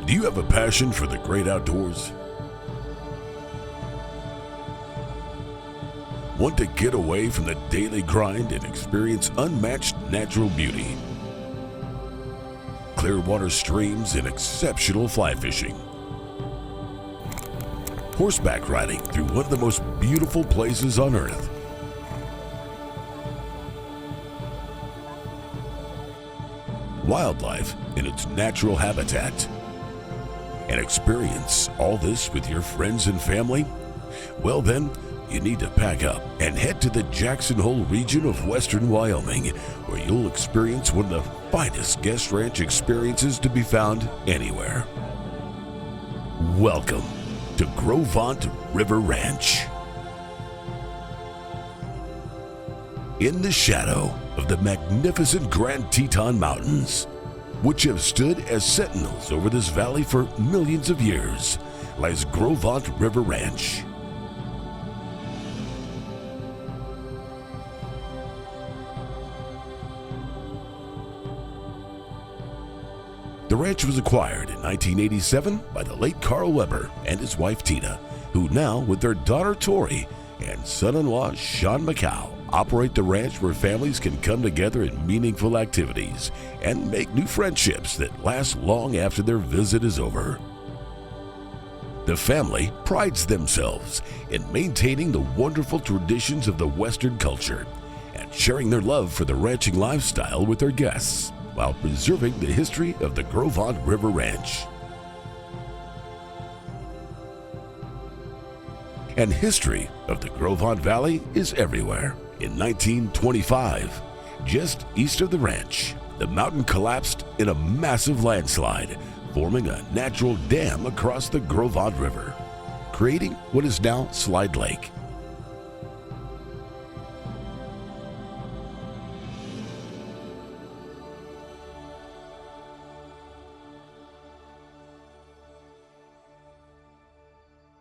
Do you have a passion for the great outdoors? Want to get away from the daily grind and experience unmatched natural beauty? Clear water streams and exceptional fly fishing. Horseback riding through one of the most beautiful places on earth. Wildlife in its natural habitat. And experience all this with your friends and family? Well then, you need to pack up and head to the Jackson Hole region of western Wyoming, where you'll experience one of the finest guest ranch experiences to be found anywhere. Welcome to GROS VENTRE River Ranch. In the shadow of the magnificent Grand Teton Mountains, which have stood as sentinels over this valley for millions of years, lies GROS VENTRE River Ranch. The ranch was acquired in 1987 by the late Carl Weber and his wife Tina, who now, with their daughter Tori and son-in-law Sean McCow, operate the ranch where families can come together in meaningful activities and make new friendships that last long after their visit is over. The family prides themselves in maintaining the wonderful traditions of the Western culture and sharing their love for the ranching lifestyle with their guests, while preserving the history of the GROS VENTRE River Ranch. And history of the GROS VENTRE Valley is everywhere. In 1925, just east of the ranch, the mountain collapsed in a massive landslide, forming a natural dam across the GROS VENTRE River, creating what is now Slide Lake.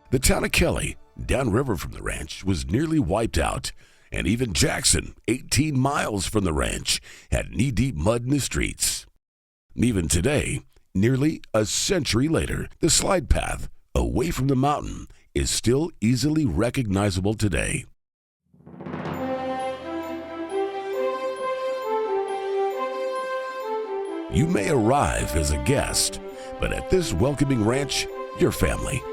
The town of Kelly, downriver from the ranch, was nearly wiped out, and even Jackson, 18 miles from the ranch, had knee-deep mud in the streets. Even today, nearly a century later, the slide path away from the mountain is still easily recognizable today. You may arrive as a guest, but at this welcoming ranch, you're family.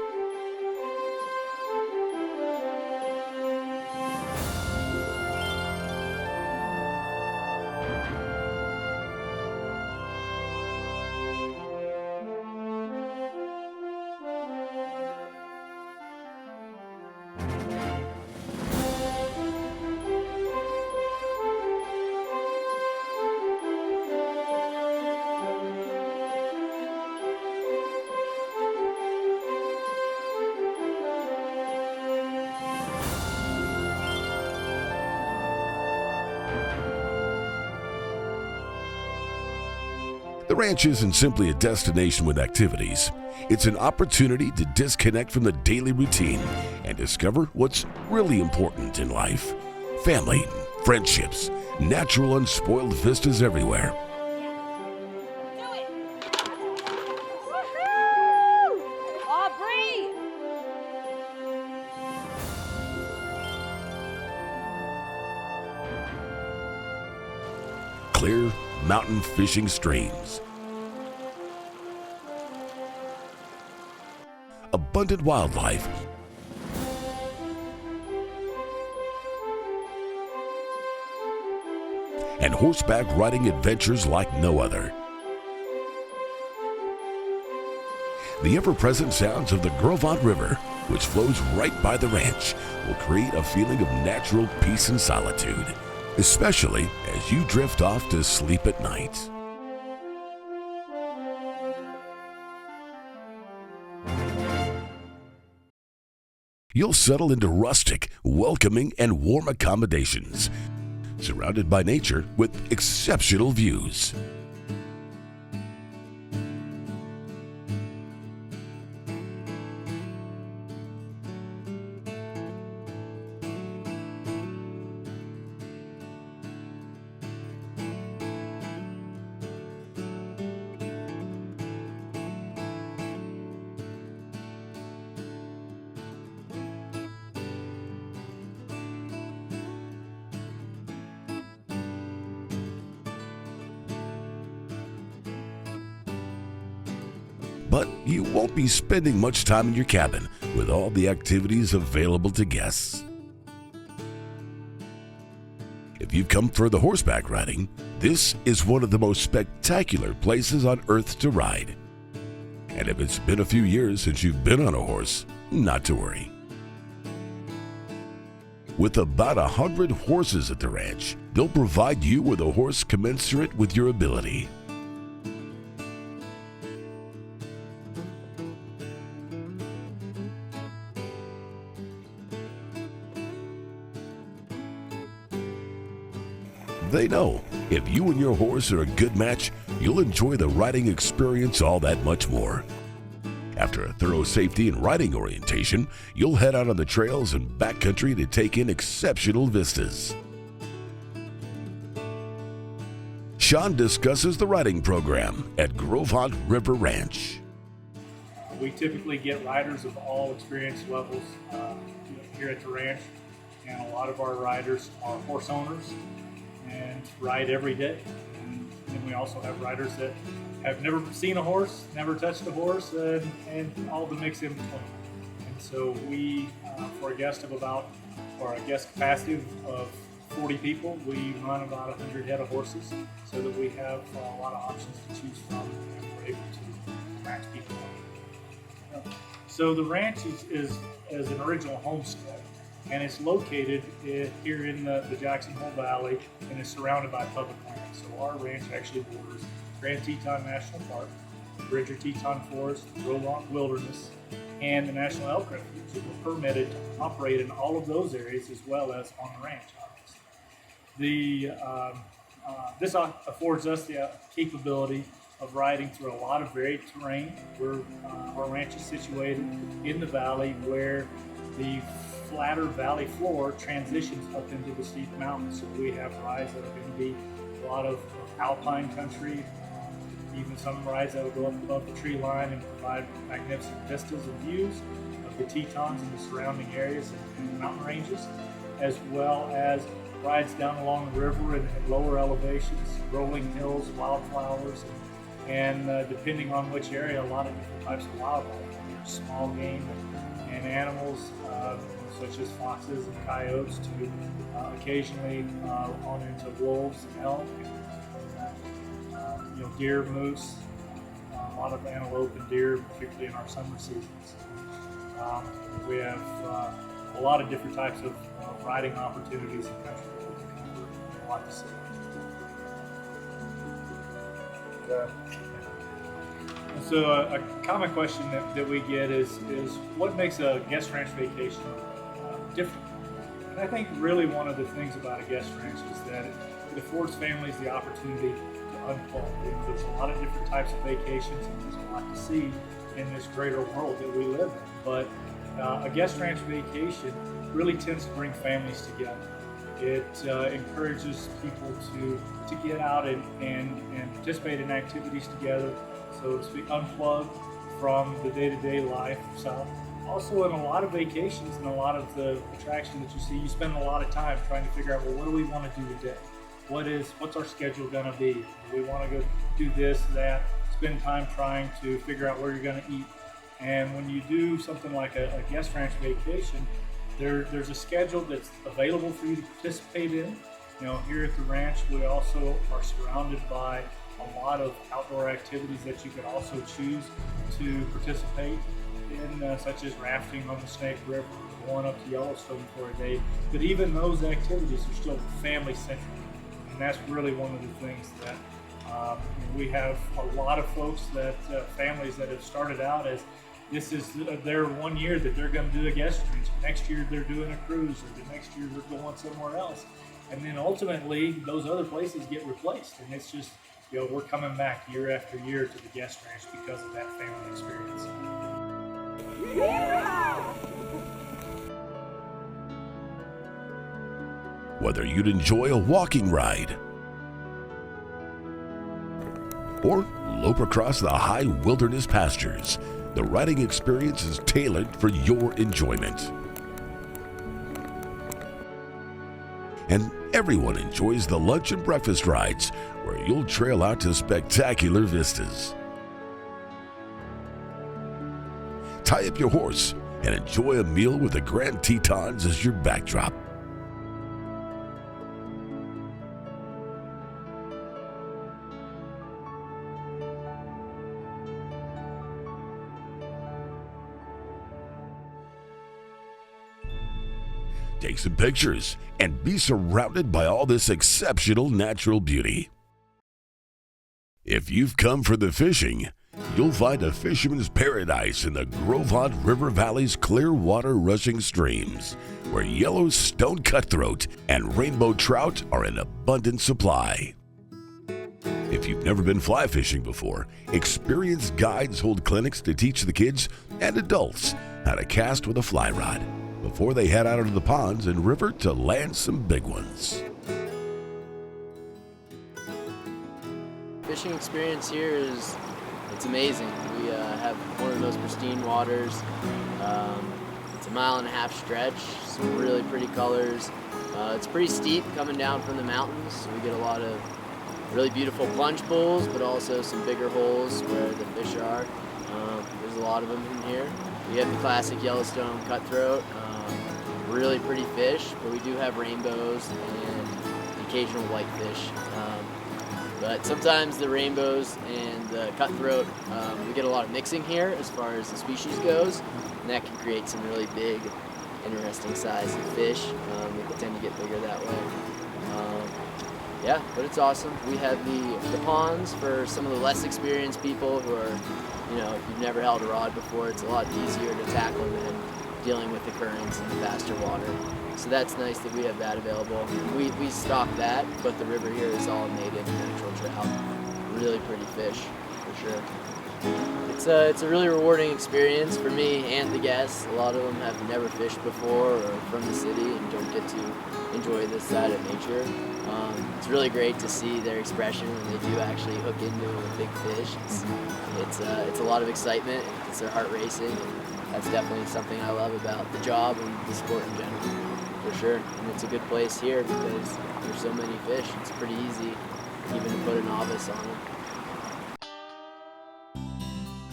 The ranch isn't simply a destination with activities. It's an opportunity to disconnect from the daily routine and discover what's really important in life. Family, friendships, natural unspoiled vistas everywhere. Do it! Woohoo! Aubrey! Clear mountain fishing streams. Abundant wildlife. And horseback riding adventures like no other. The ever-present sounds of the GROS VENTRE River, which flows right by the ranch, will create a feeling of natural peace and solitude, especially as you drift off to sleep at night. You'll settle into rustic, welcoming, and warm accommodations, surrounded by nature with exceptional views. But you won't be spending much time in your cabin with all the activities available to guests. If you've come for the horseback riding, this is one of the most spectacular places on earth to ride. And if it's been a few years since you've been on a horse, not to worry. With about 100 horses at the ranch, they'll provide you with a horse commensurate with your ability. They know if you and your horse are a good match, you'll enjoy the riding experience all that much more. After a thorough safety and riding orientation, you'll head out on the trails and backcountry to take in exceptional vistas. Sean discusses the riding program at GROS Ventre Ranch. We typically get riders of all experience levels here at the ranch, and a lot of our riders are horse owners and ride every day. And then we also have riders that have never seen a horse, never touched a horse, and all the mix in between. And so we, for a guest capacity of 40 people, we run about 100 head of horses so that we have a lot of options to choose from, and we're able to match people up. So the ranch is an original homestead, and it's located here in the Jackson Hole Valley, and is surrounded by public land. So our ranch actually borders Grand Teton National Park, Bridger Teton Forest, Roland Wilderness, and the National Elk Refuge. We're permitted to operate in all of those areas as well as on the ranch, obviously. This affords us the capability of riding through a lot of varied terrain. Our ranch is situated in the valley where the flatter valley floor transitions up into the steep mountains. So we have rides that are going to be a lot of alpine country, even some rides that will go up above the tree line and provide magnificent vistas and views of the Tetons and the surrounding areas and mountain ranges, as well as rides down along the river and at lower elevations, rolling hills, wildflowers, and depending on which area, a lot of different types of wildlife. There's small game and animals such as foxes and coyotes to occasionally on into wolves and elk, deer, moose, a lot of antelope and deer, particularly in our summer seasons. We have a lot of different types of riding opportunities in country that we can cover, and a lot to see. And so a common question that we get is what makes a guest ranch vacation different? And I think really one of the things about a guest ranch is that it affords families the opportunity to unplug. There's a lot of different types of vacations, and there's a lot to see in this greater world that we live in. But a guest ranch vacation really tends to bring families together. It encourages people to get out and participate in activities together, so to speak, unplug from the day-to-day lifestyle. Also, in a lot of vacations and a lot of the attraction that you see, you spend a lot of time trying to figure out, well, what do we want to do today? What's our schedule going to be? Do we want to go do this, that? Spend time trying to figure out where you're going to eat. And when you do something like a guest ranch vacation, there's a schedule that's available for you to participate in. Here at the ranch, we also are surrounded by a lot of outdoor activities that you could also choose to participate in, such as rafting on the Snake River, going up to Yellowstone for a day. But even those activities are still family-centric, and that's really one of the things that we have a lot of folks families that have started out as this is their 1 year that they're going to do a guest ranch. Next year they're doing a cruise, or the next year they're going somewhere else. And then ultimately those other places get replaced. And it's just, we're coming back year after year to the guest ranch because of that family experience. Whether you'd enjoy a walking ride or lope across the high wilderness pastures, the riding experience is tailored for your enjoyment. And everyone enjoys the lunch and breakfast rides, where you'll trail out to spectacular vistas. Tie up your horse and enjoy a meal with the Grand Tetons as your backdrop. Take some pictures and be surrounded by all this exceptional natural beauty. If you've come for the fishing, you'll find a fisherman's paradise in the GROS Ventre River Valley's clear water rushing streams, where Yellowstone cutthroat and rainbow trout are in abundant supply. If you've never been fly fishing before, experienced guides hold clinics to teach the kids and adults how to cast with a fly rod before they head out into the ponds and river to land some big ones. Fishing experience here it's amazing. We have one of those pristine waters. It's a 1.5 mile stretch, some really pretty colors. It's pretty steep coming down from the mountains, so we get a lot of really beautiful plunge pools, but also some bigger holes where the fish are. There's a lot of them in here. We have the classic Yellowstone cutthroat, really pretty fish, but we do have rainbows and the occasional whitefish. But sometimes the rainbows and the cutthroat, we get a lot of mixing here as far as the species goes, and that can create some really big, interesting sized fish. They tend to get bigger that way. Yeah, but it's awesome. We have the ponds for some of the less experienced people who are, if you've never held a rod before, it's a lot easier to tackle than dealing with the currents and the faster water. So that's nice that we have that available. We stock that, but the river here is all native natural trout. Really pretty fish, for sure. It's a really rewarding experience for me and the guests. A lot of them have never fished before or from the city and don't get to enjoy this side of nature. It's really great to see their expression when they do actually hook into a big fish. It's a lot of excitement. It's their heart racing, and that's definitely something I love about the job and the sport in general, for sure. And it's a good place here because there's so many fish. It's pretty easy even to put a novice on them.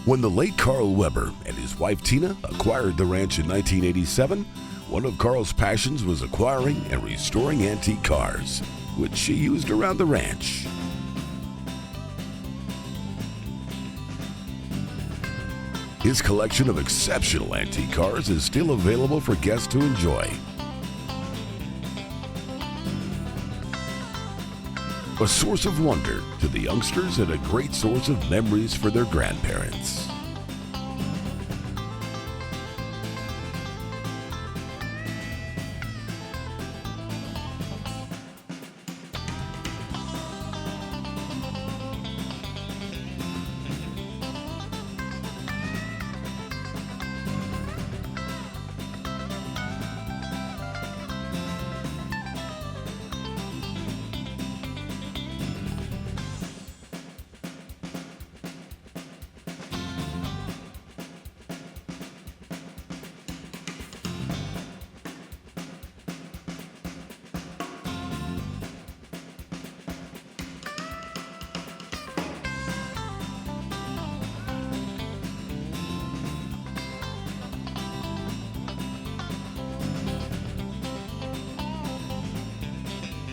When the late Carl Weber and his wife Tina acquired the ranch in 1987, one of Carl's passions was acquiring and restoring antique cars, which she used around the ranch. His collection of exceptional antique cars is still available for guests to enjoy. A source of wonder to the youngsters and a great source of memories for their grandparents.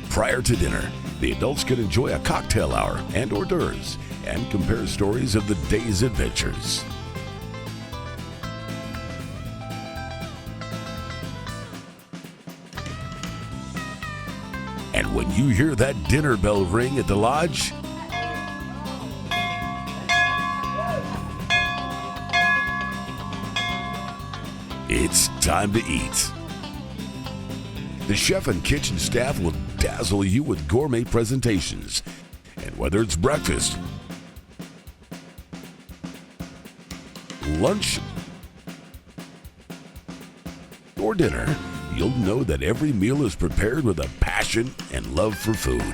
Prior to dinner, the adults can enjoy a cocktail hour and hors d'oeuvres and compare stories of the day's adventures. And when you hear that dinner bell ring at the lodge, it's time to eat. The chef and kitchen staff will dazzle you with gourmet presentations. And whether it's breakfast, lunch, or dinner, you'll know that every meal is prepared with a passion and love for food.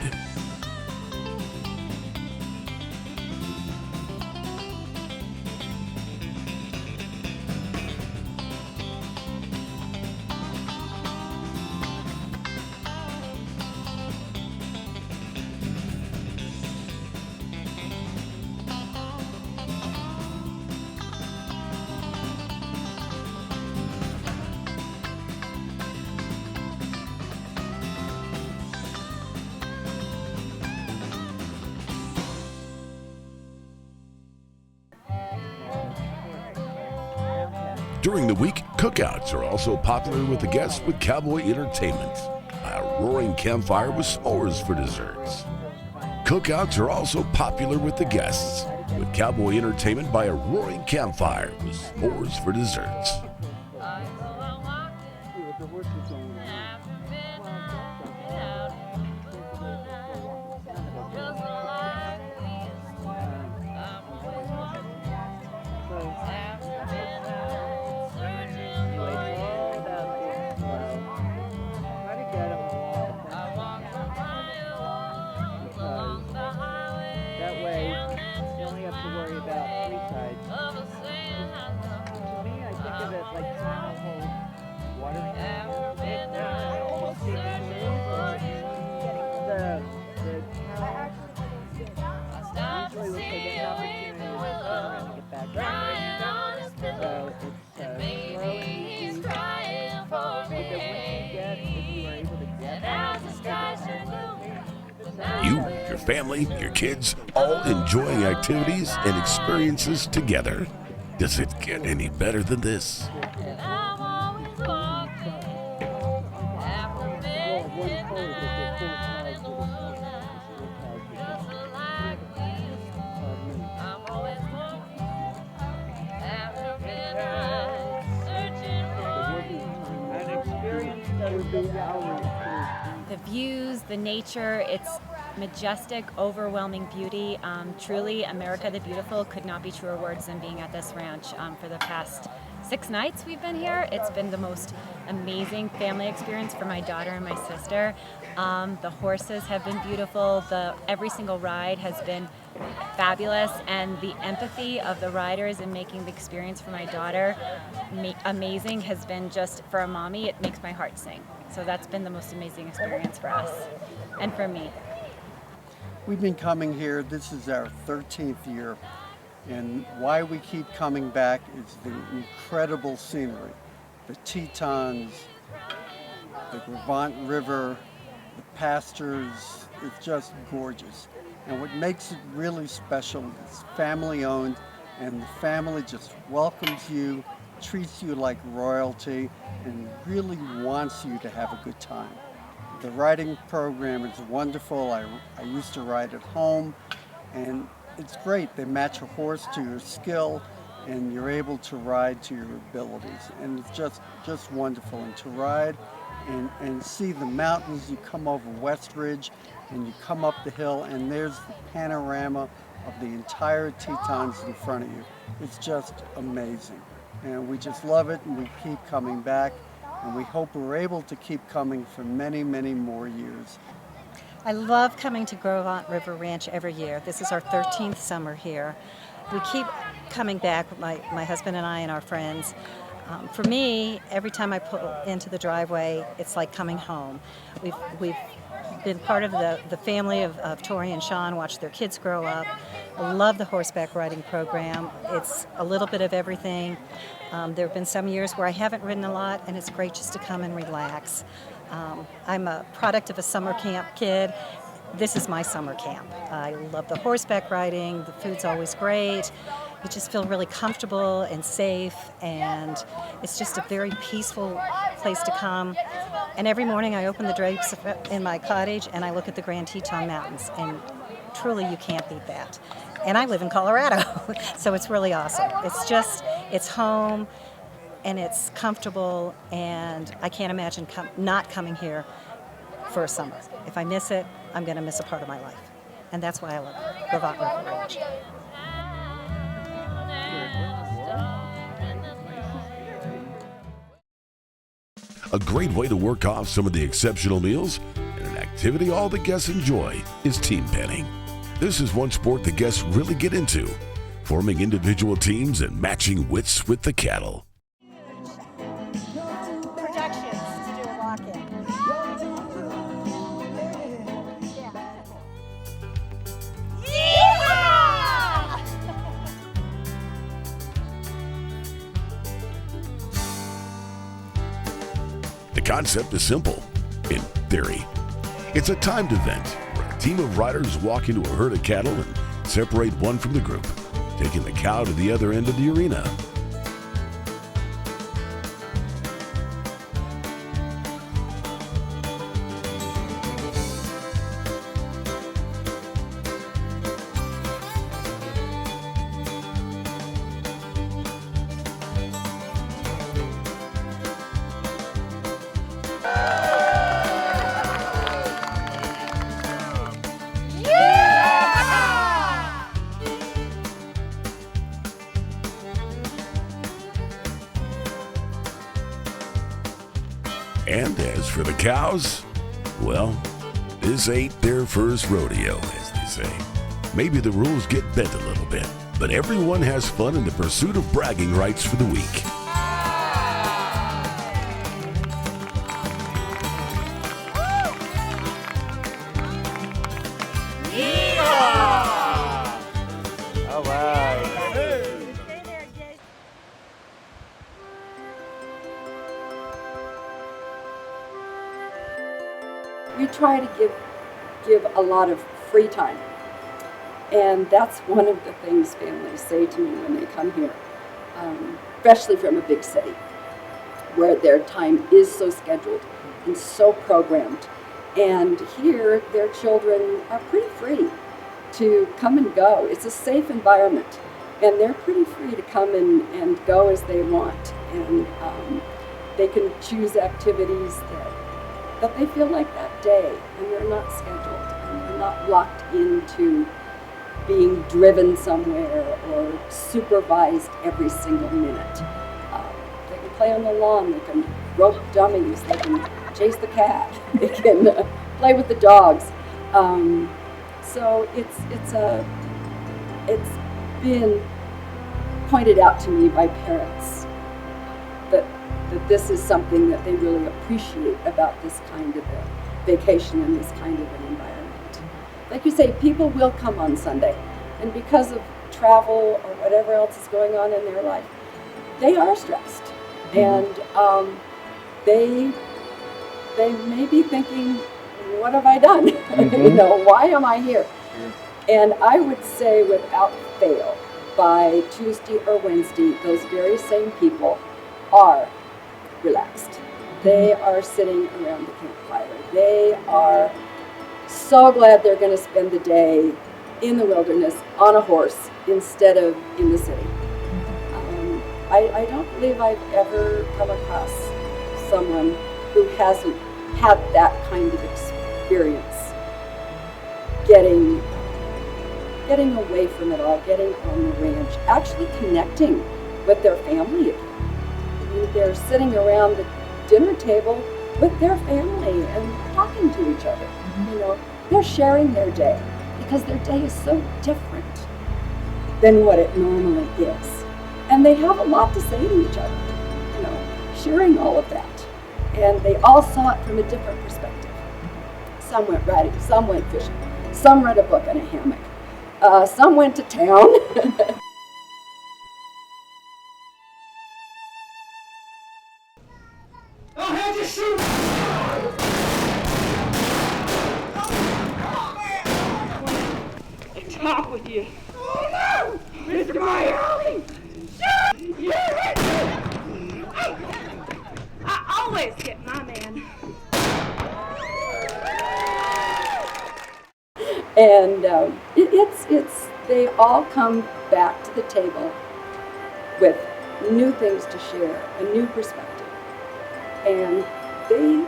During the week, cookouts are also popular with the guests with cowboy entertainment, a roaring campfire with s'mores for desserts. Cookouts are also popular with the guests with cowboy entertainment by a roaring campfire with s'mores for desserts. You, your family, your kids, all enjoying activities and experiences together. Does it get any better than this? The views, the nature, it's majestic, overwhelming beauty. Truly, America the Beautiful could not be truer words than being at this ranch. For the past 6 nights we've been here, it's been the most amazing family experience for my daughter and my sister. The horses have been beautiful. Every single ride has been fabulous, and the empathy of the riders in making the experience for my daughter amazing has been just, for a mommy, it makes my heart sing. So that's been the most amazing experience for us and for me. We've been coming here, this is our 13th year, and why we keep coming back is the incredible scenery. The Tetons, the Gros Ventre River, the pastures, it's just gorgeous. And what makes it really special is family owned, and the family just welcomes you, treats you like royalty, and really wants you to have a good time. The riding program is wonderful. I used to ride at home, and it's great. They match a horse to your skill, and you're able to ride to your abilities. And it's just wonderful. And to ride and see the mountains, you come over West Ridge, and you come up the hill, and there's the panorama of the entire Tetons in front of you. It's just amazing. And we just love it, and we keep coming back. And we hope we're able to keep coming for many, many more years. I love coming to Gros Ventre River Ranch every year. This is our 13th summer here. We keep coming back, my husband and I and our friends. For me, every time I pull into the driveway, it's like coming home. We've been part of the family of Tori and Sean, watched their kids grow up. I love the horseback riding program. It's a little bit of everything. There have been some years where I haven't ridden a lot, and it's great just to come and relax. I'm a product of a summer camp kid. This is my summer camp. I love the horseback riding. The food's always great. You just feel really comfortable and safe, and it's just a very peaceful place to come. And every morning I open the drapes in my cottage and I look at the Grand Teton Mountains, and truly you can't beat that. And I live in Colorado, so it's really awesome. It's home, and it's comfortable, and I can't imagine not coming here for a summer. If I miss it, I'm going to miss a part of my life. And that's why I love Gros Ventre River Ranch. A great way to work off some of the exceptional meals and an activity all the guests enjoy is team penning. This is one sport the guests really get into, forming individual teams and matching wits with the cattle. Productions to do a walk-in. The concept is simple, in theory. It's a timed event where a team of riders walk into a herd of cattle and separate one from the group, taking the cow to the other end of the arena. And as for the cows, well, this ain't their first rodeo, as they say. Maybe the rules get bent a little bit, but everyone has fun in the pursuit of bragging rights for the week. All right. We try to give a lot of free time. And that's one of the things families say to me when they come here, especially from a big city, where their time is so scheduled and so programmed. And here, their children are pretty free to come and go. It's a safe environment, and they're pretty free to come and go as they want. And they can choose activities that they feel like that day, and they're not scheduled, and they're not locked into being driven somewhere or supervised every single minute. They can play on the lawn, they can rope dummies, they can chase the cat, they can play with the dogs. So it's been pointed out to me by parents that this is something that they really appreciate about this kind of a vacation and this kind of an environment. Like you say, people will come on Sunday, and because of travel or whatever else is going on in their life, they are stressed, and they may be thinking, what have I done? You know, why am I here? And I would say without fail, by Tuesday or Wednesday, those very same people are relaxed. They are sitting around the campfire. They are so glad they're going to spend the day in the wilderness on a horse instead of in the city. I don't believe I've ever come across someone who hasn't had that kind of experience getting away from it all, getting on the ranch, actually connecting with their family again. I mean, they're sitting around the dinner table with their family and talking to each other. You know, they're sharing their day because their day is so different than what it normally is. And they have a lot to say to each other, you know, sharing all of that. And they all saw it from a different perspective. Some went riding, some went fishing, some read a book in a hammock, some went to town. Top with you. Oh no! Mr. Meyer! You hit me! I always hit my man. And they all come back to the table with new things to share, a new perspective, and they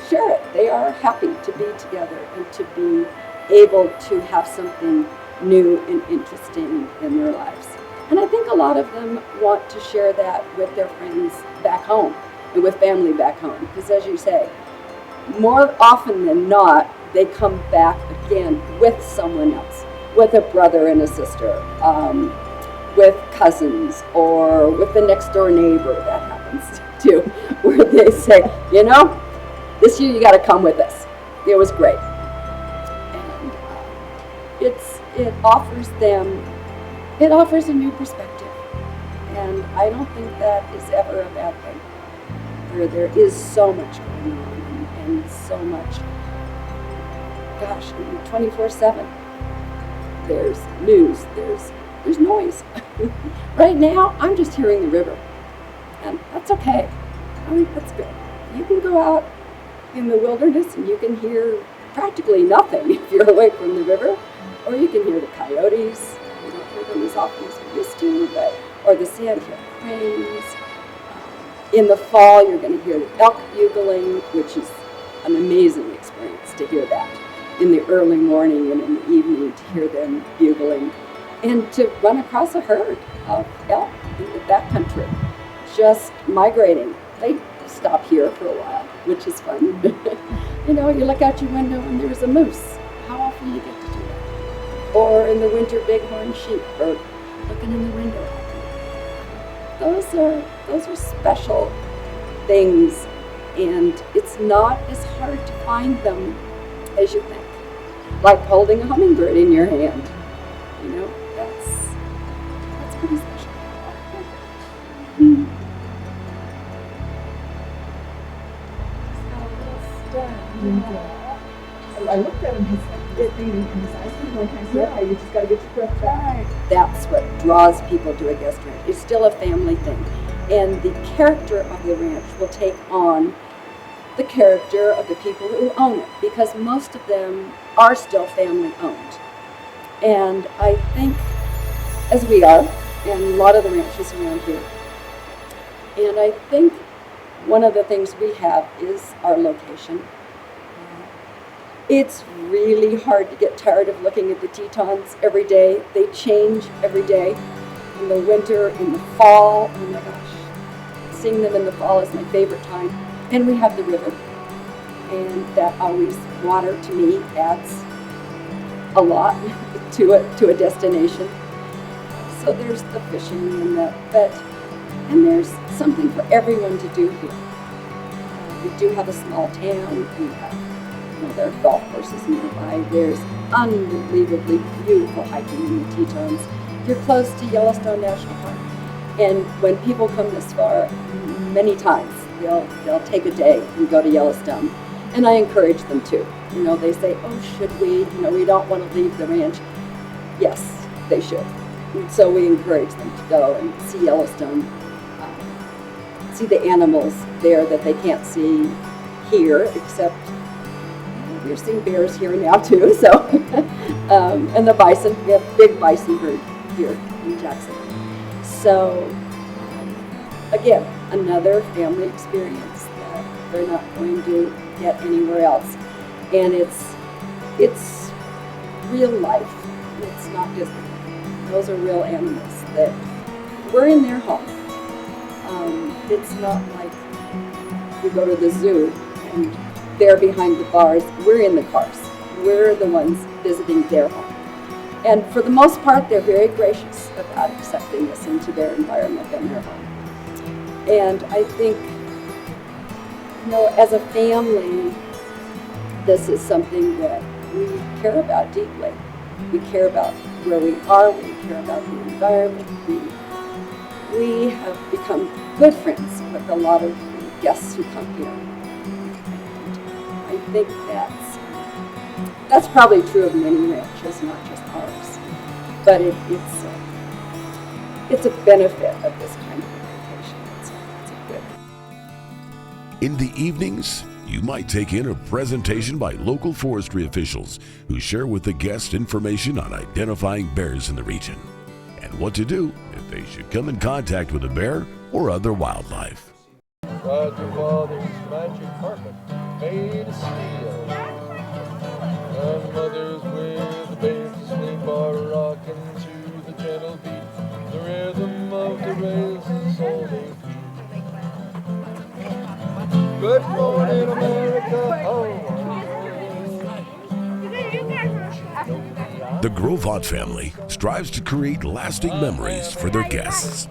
share it. They are happy to be together and to be able to have something new and interesting in their lives. And I think a lot of them want to share that with their friends back home and with family back home, because as you say, more often than not, they come back again with someone else, with a brother and a sister, with cousins, or with the next door neighbor. That happens too, where they say, you know, this year you got to come with us. It was great. And it offers a new perspective. And I don't think that is ever a bad thing, where there is so much going on and so much, gosh, 24/7. There's news, there's noise. Right now, I'm just hearing the river, and that's okay. I think that's good. You can go out in the wilderness and you can hear practically nothing if you're away from the river, or you can hear the coyotes. You don't hear them as often as we used to, or the sandhill cranes. In the fall, you're going to hear the elk bugling, which is an amazing experience to hear that in the early morning and in the evening, to hear them bugling, and to run across a herd of elk in the backcountry, just migrating. They stop here for a while, which is fun. You know, you look out your window and there's a moose. How often do you get to do that? Or in the winter, bighorn sheep, or looking in the window. Those are special things, and it's not as hard to find them as you think. Like holding a hummingbird in your hand. You know, that's pretty special. I looked at him, his eyes were going kind of, yeah, you just got to get your breath back. That's what draws people to a guest ranch. It's still a family thing. And the character of the ranch will take on the character of the people who own it, because most of them are still family owned. And I think, as we are, and a lot of the ranches around here, and I think one of the things we have is our location. It's really hard to get tired of looking at the Tetons every day. They change every day. In the winter, in the fall, oh my gosh. Seeing them in the fall is my favorite time. And we have the river. And that always, water to me adds a lot to a destination. So there's the fishing and there's something for everyone to do here. We do have a small town. We have, there are golf courses nearby. There's unbelievably beautiful hiking in the Tetons. You're close to Yellowstone National Park. And when people come this far, many times they'll take a day and go to Yellowstone. And I encourage them to. You know, they say, oh, should we? You know, we don't want to leave the ranch. Yes, they should. And so we encourage them to go and see Yellowstone, see the animals there that they can't see here, except we're seeing bears here now too. So, and the bison, we have big bison herd here in Jackson. So, again, another family experience that they're not going to get anywhere else. And it's real life. It's not just, those are real animals that we're in their home. It's not like we go to the zoo and they're behind the bars. We're in the cars. We're the ones visiting their home. And for the most part, they're very gracious about accepting us into their environment and their home. And I think, you know, as a family, this is something that we care about deeply. We care about where we are, we care about the environment. We have become good friends with a lot of the guests who come here. And I think that's probably true of many ranches, not just ours. But it's a benefit of this kind of a vacation. It's a good. In the evenings, you might take in a presentation by local forestry officials who share with the guests information on identifying bears in the region and what to do if they should come in contact with a bear or other wildlife. Ride your father's magic carpet made of steel. And mothers with the babes asleep are rocking to the gentle beat, the rhythm of the rails all they feel. Good morning, America. The Grovot family strives to create lasting memories for their guests,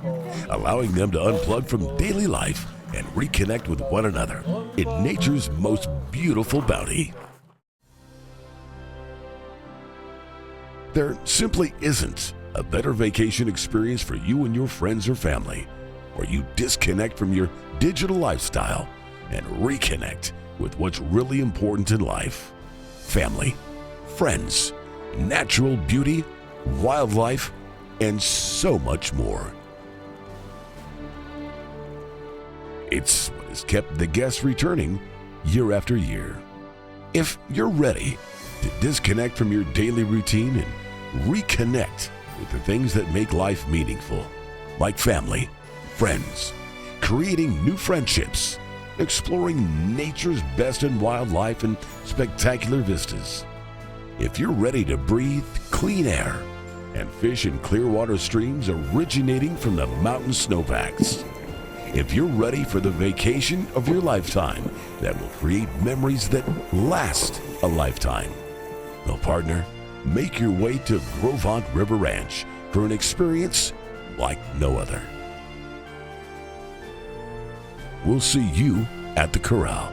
allowing them to unplug from daily life and reconnect with one another in nature's most beautiful bounty. There simply isn't a better vacation experience for you and your friends or family, where you disconnect from your digital lifestyle and reconnect with what's really important in life: family, friends, natural beauty, wildlife, and so much more. It's what has kept the guests returning year after year. If you're ready to disconnect from your daily routine and reconnect with the things that make life meaningful, like family, friends, creating new friendships, exploring nature's best in wildlife and spectacular vistas. If you're ready to breathe clean air and fish in clear water streams originating from the mountain snowpacks. If you're ready for the vacation of your lifetime that will create memories that last a lifetime, well, partner, make your way to GROS River Ranch for an experience like no other. We'll see you at the corral.